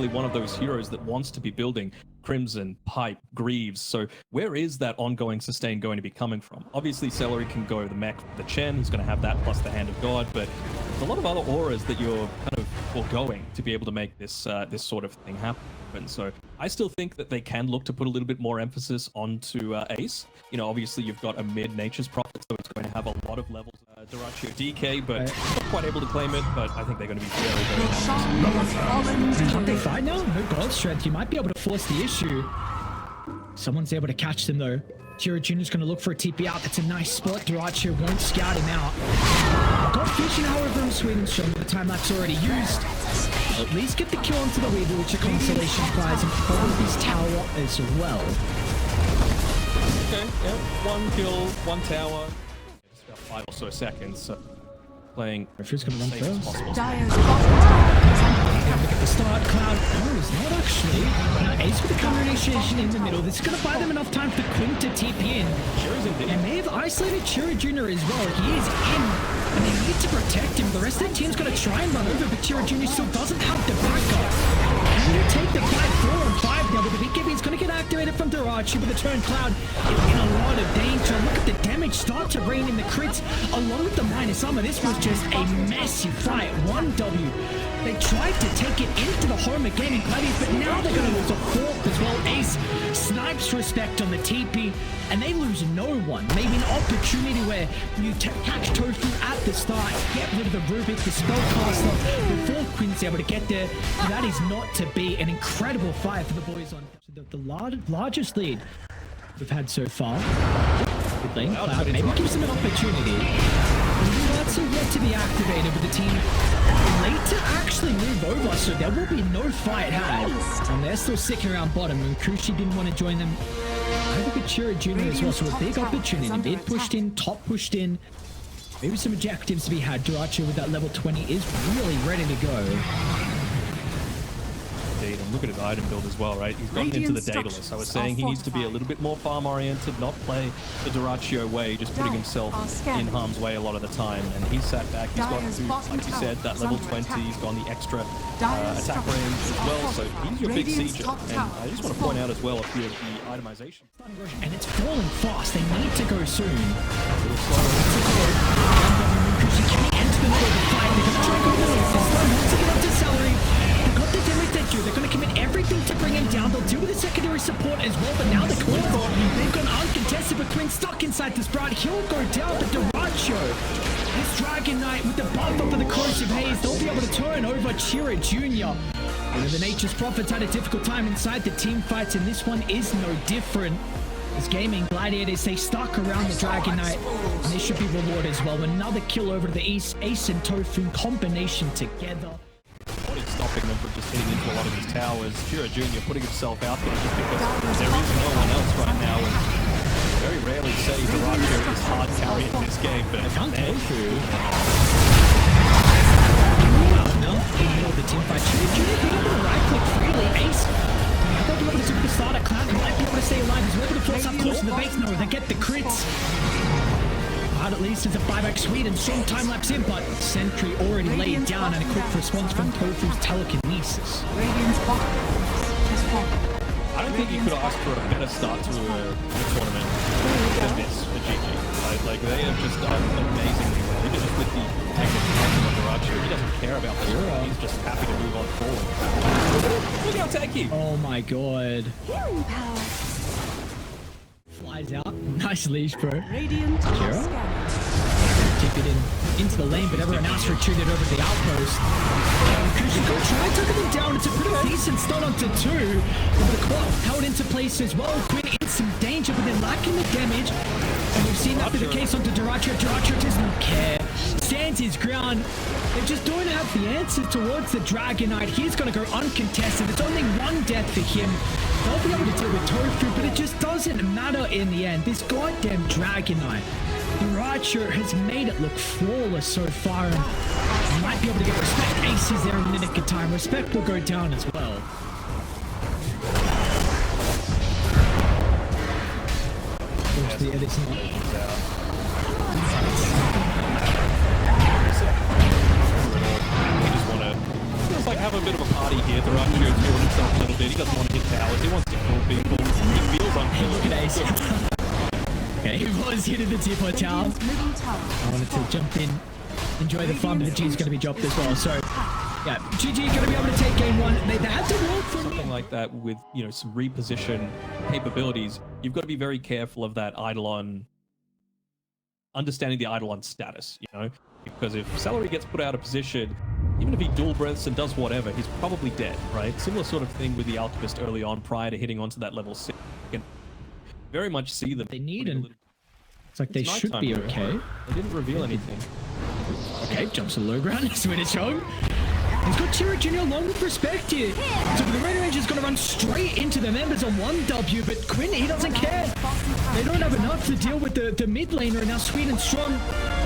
necessarily one of those heroes that wants to be building Crimson, Pipe, Greaves. So where is that ongoing sustain going to be coming from? Obviously, Celery can go the mech, the Chen. He's going to have that plus the Hand of God, but there's a lot of other auras that you're kind of foregoing to be able to make this this sort of thing happen. So I still think that they can look to put a little bit more emphasis onto Ace. You know, obviously you've got a mid Nature's Prophet, so it's going to have a lot of levels. Dyrachyo DK, but not quite able to claim it, but I think they're going to be very, very fine now. No gold strength. You might be able to force the issue. Someone's able to catch them though. Kira Jr.'s going to look for a TP out. That's a nice spot. Dyrachyo won't scout him out. Got vision, however, in Sweden, showing the time lapse already used. At least get the kill onto the Weaver, which a consolation prize, and probably his tower as well. Okay, yeah, 1 kill, 1 tower. Just about 5 or so seconds. So playing Who's going to run first? Look at the start. Cloud. Oh, he's not actually. Now Ace with the counter initiation in the middle. This is going to buy them enough time for Quinn to TP in. And they have isolated Chira Jr. as well. He is in. And they need to protect him. The rest of the team's going to try and run over, but Chira Jr. still doesn't have the backup. Can you take the fight 4 on 5 now? But the BKB is going to get activated from Dyrachyo with the turn. Cloud in a lot of danger. Look at the damage start to rain in the crits along with the minus armor. This was just a messy fight. 1W. They tried to take it into the home of Gaming Gladiators, but now they're going to lose a 4th as well. Ace snipes respect on the TP, and they lose no one. Maybe an opportunity where you catch Tofu at the start, get rid of the Rubik, the Spellcaster, before Quinn's able to get there. That is not to be. An incredible fight for the boys on the largest lead we've had so far. Good lane, Cloud maybe gives them an opportunity. That's yet to be activated with the team late to actually move over, so there will be no fight had. And they're still sticking around bottom, and Kushi didn't want to join them. I think Chira Jr. as well, so a big opportunity. Mid pushed in, top pushed in. Maybe some objectives to be had. Dyrachyo with that level 20 is really ready to go. And look at his item build as well, right? He's gotten into the Daedalus. I was saying he needs to be a little bit more farm oriented, not play the Dyrachyo way, just putting himself in harm's way a lot of the time. And he's sat back, he's got food, like you said, that level 20, he's got the extra attack range as well, so he's your big sieger. And I just want to point out as well a few of the itemization. And it's falling fast, they need to go soon. A little slower. Coming into the middle of the fight, they're going to try to go middle. To get up to Celery. They've got the damage they do. They're going to commit everything to bring him down. They'll do with the secondary support as well, but now the Quinn, they've gone uncontested, but Quinn stuck inside the Sprout. He'll go down, but Dyrachyo, this Dragon Knight with the buff up of the Corrosive Haze, they'll be able to turn over Chira Jr. And the Nature's Prophets had a difficult time inside the team fights, and this one is no different. As Gaming Gladiators, they stuck around the Dragon Knight, and they should be rewarded as well. Another kill over to the east, Ace and Tofu combination together. What is stopping them from just hitting into a lot of these towers? Chira Jr. putting himself out there just because there is no one else right now. And very rarely say Dyrachyo is hard carry in this game, but Tofu. No, in the middle of the team fight. Chira Jr. being able to right click freely. Ace. I thought they were able to super start at Cloud. They might be able to stay alive. He's able to force up close to the base. No, they get the crits. At least it's a buyback Sweden. Strong time lapse in, but Sentry already laid down, and a quick response from Tofu's telekinesis. I don't think you could ask for a better start to a tournament than this for GG. Like they have just done amazingly well. Even just with the technical of Dyrachyo, he doesn't care about the hero. He's just happy to move on forward. Look how tanky! Oh my god. Healing power. Flies out. Nice leash, bro. Kira? Keep it into the lane, but everyone else retreated over the outpost. Kushiko tried taking them down. It's a pretty decent start onto 2. But the quad held into place as well. Quinn in some danger, but they're lacking the damage. And we've seen that be the case onto Dyrachyo. Dyrachyo doesn't care. Stands his ground. They just don't have the answer towards the Dragon Knight. He's going to go uncontested. It's only 1 death for him. They'll be able to deal with Tofu, but it just doesn't matter in the end. This goddamn Dragon Knight, Dyrachyo has made it look flawless so far, and might be able to get respect. Ace is there in the nick of time. Respect will go down as well. The Edison. just like have a bit of a party here. Durachio's feeling himself a little bit. He doesn't want to hit towers. He wants to kill people. He feels unkillable. Look at Ace. Okay, he was hitting the T4 tower. I wanted to jump in, enjoy the fun, but the G's going to be dropped as well. So, yeah, GG going to be able to take game one. They had to work for something like that with, you know, some reposition capabilities. You've got to be very careful of that Eidolon, understanding the Eidolon status, you know, because if Celery gets put out of position, even if he dual breaths and does whatever, he's probably dead, right? Similar sort of thing with the Alchemist early on prior to hitting onto that level 6. You can very much see them. They need and it's like they should be okay. They didn't reveal anything. Okay, jumps to low ground. Swedish home. He's got Chira Jr. along with respect here. So the Red Ranger's going to run straight into the members on 1W, but Quinn, he doesn't care. They don't have enough to deal with the mid laner, and now Sweden Strong,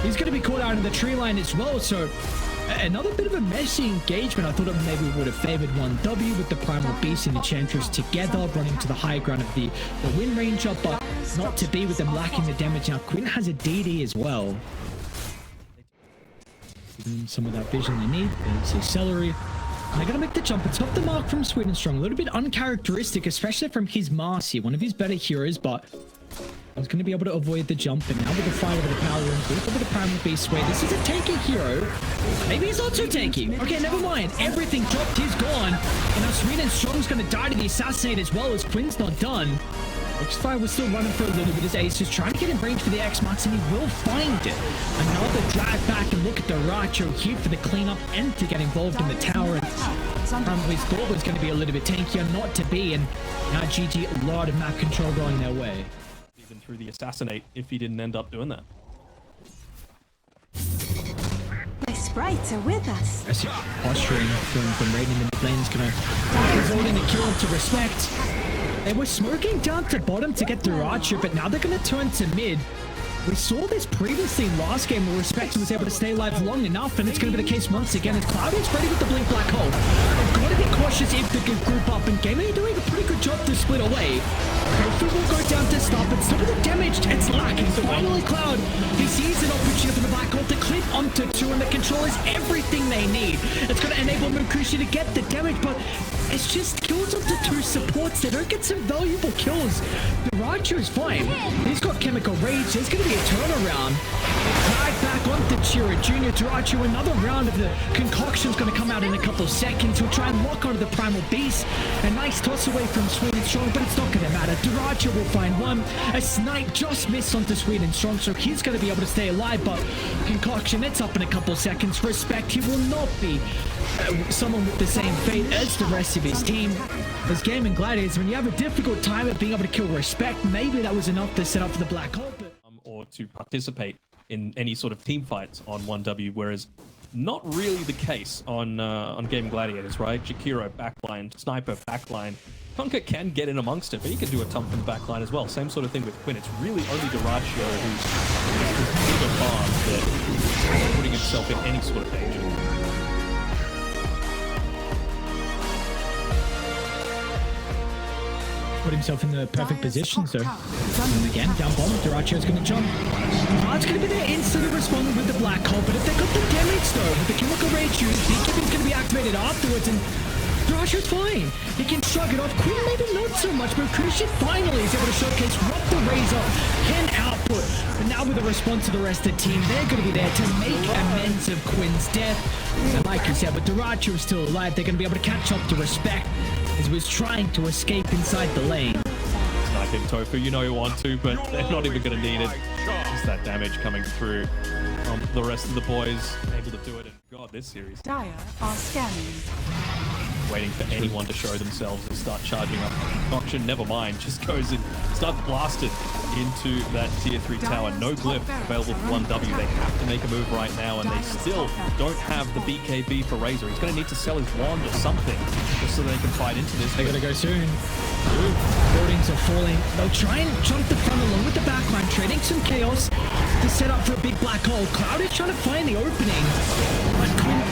he's going to be caught out in the tree line as well. So another bit of a messy engagement. I thought it maybe would have favored 1W with the Primal Beast and Enchantress together, running to the high ground of the Wind Ranger, but not to be with them lacking the damage. Now Quinn has a DD as well. Some of that vision they need. There's a Celery. And they're going to make the jump. It's off the mark from Sweden Strong. A little bit uncharacteristic, especially from his Marcy, one of his better heroes, but I was going to be able to avoid the jump. And now with the fight over the power room, over the Primal Beast way, this is a tanky hero. Maybe he's not so tanky. Okay, never mind. Everything dropped. He's gone. And now Sweden Strong's going to die to the Assassinate as well, as Quinn's not done. Xfire was still running for a little bit as Ace is trying to get in range for the X-Marks, and he will find it. Another drag back, and look at the Racho here for the cleanup and to get involved in the tower. And we thought was going to be a little bit tankier, not to be, and now GG, a lot of map control going their way. Even through the Assassinate, if he didn't end up doing that. My sprites are with us. Posturing from Raiden in the mid lane is going to result in a kill to respect. They were smoking down to bottom to get Duracho, but now they're going to turn to mid. We saw this previously last game where Respect was able to stay alive long enough, and it's going to be the case once again as Cloud is ready with the Blink Black Hole. They've got to be cautious if they can group up, and Gamer doing a pretty good job to split away. Hopefully will go down to stop, but some of the damage, it's lacking. Finally Cloud, he sees an opportunity for the Black Hole to clip onto 2, and the control is everything they need. It's going to enable Mukushi to get the damage, but it's just kills onto 2 supports. They don't get some valuable kills. Duracho is fine. He's got Chemical Rage. There's going to be a turnaround. Drag back onto Chira Jr. Duracho, another round of the concoction's going to come out in a couple of seconds. He'll try and lock onto the Primal Beast. A nice toss away from Sweden Strong, but it's not going to matter. Duracho will find one. A snipe just missed onto Sweden Strong, so he's going to be able to stay alive, but Concoction, it's up in a couple of seconds. Respect, he will not be someone with the same fate as the rest of his team. As Gaming Gladiators, when you have a difficult time at being able to kill Respect, maybe that was enough to set up for the Black Hole. Or to participate in any sort of team fights on 1W, whereas not really the case on Gaming Gladiators, right? Jakiro backline, Sniper backline. Tonka can get in amongst it, but he can do a ton from the backline as well. Same sort of thing with Quinn. It's really only Duracho who's the farm that putting himself in any sort of danger. Put himself in the perfect position, so and again, down bottom, Duracho's going to jump. It's going to be there instantly responding with the Black Hole, but if they got the damage though, with the Chemical Rage use, Beekeeping's going to be activated afterwards, and Duracho's fine. He can shrug it off. Quinn maybe not so much, but Kushi finally is able to showcase what the Razor can output. But now with a response to the rest of the team, they're going to be there to make amends of Quinn's death. And like you said, but Duracho is still alive. They're going to be able to catch up to Respect as he was trying to escape inside the lane. Snipe him, Tofu, you know you want to, but they're not even going to need it. Just that damage coming through from the rest of the boys, able to do it. And God, this series. Dire are scanning. Waiting for anyone to show themselves and start charging up. Concoction, never mind, just goes in, starts blasted into that tier 3 tower. No glyph available for 1W. They have to make a move right now, and they still don't have the BKB for Razor. He's going to need to sell his wand or something just so they can fight into this. They're going to go soon. Buildings are falling. They'll try and jump the front along with the backline, trading some chaos to set up for a big black hole. Cloud is trying to find the opening. But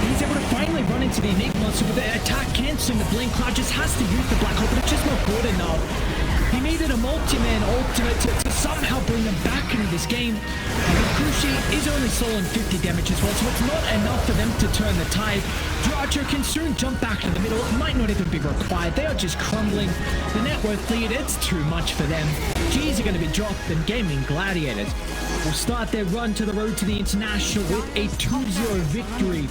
he's able to finally run into the Enigma, so with the attack canceling the blink, Cloud just has to use the black hole, but it's just not good enough. He needed a multi-man ultimate to somehow bring them back into this game. And Kushi is only stolen 50 damage as well, so it's not enough for them to turn the tide. Dracho can soon jump back to the middle. It might not even be required. They are just crumbling. The net worth lead, it's too much for them. G's are going to be dropped, and Gaming Gladiators will start their run to the road to the International with a 2-0 victory.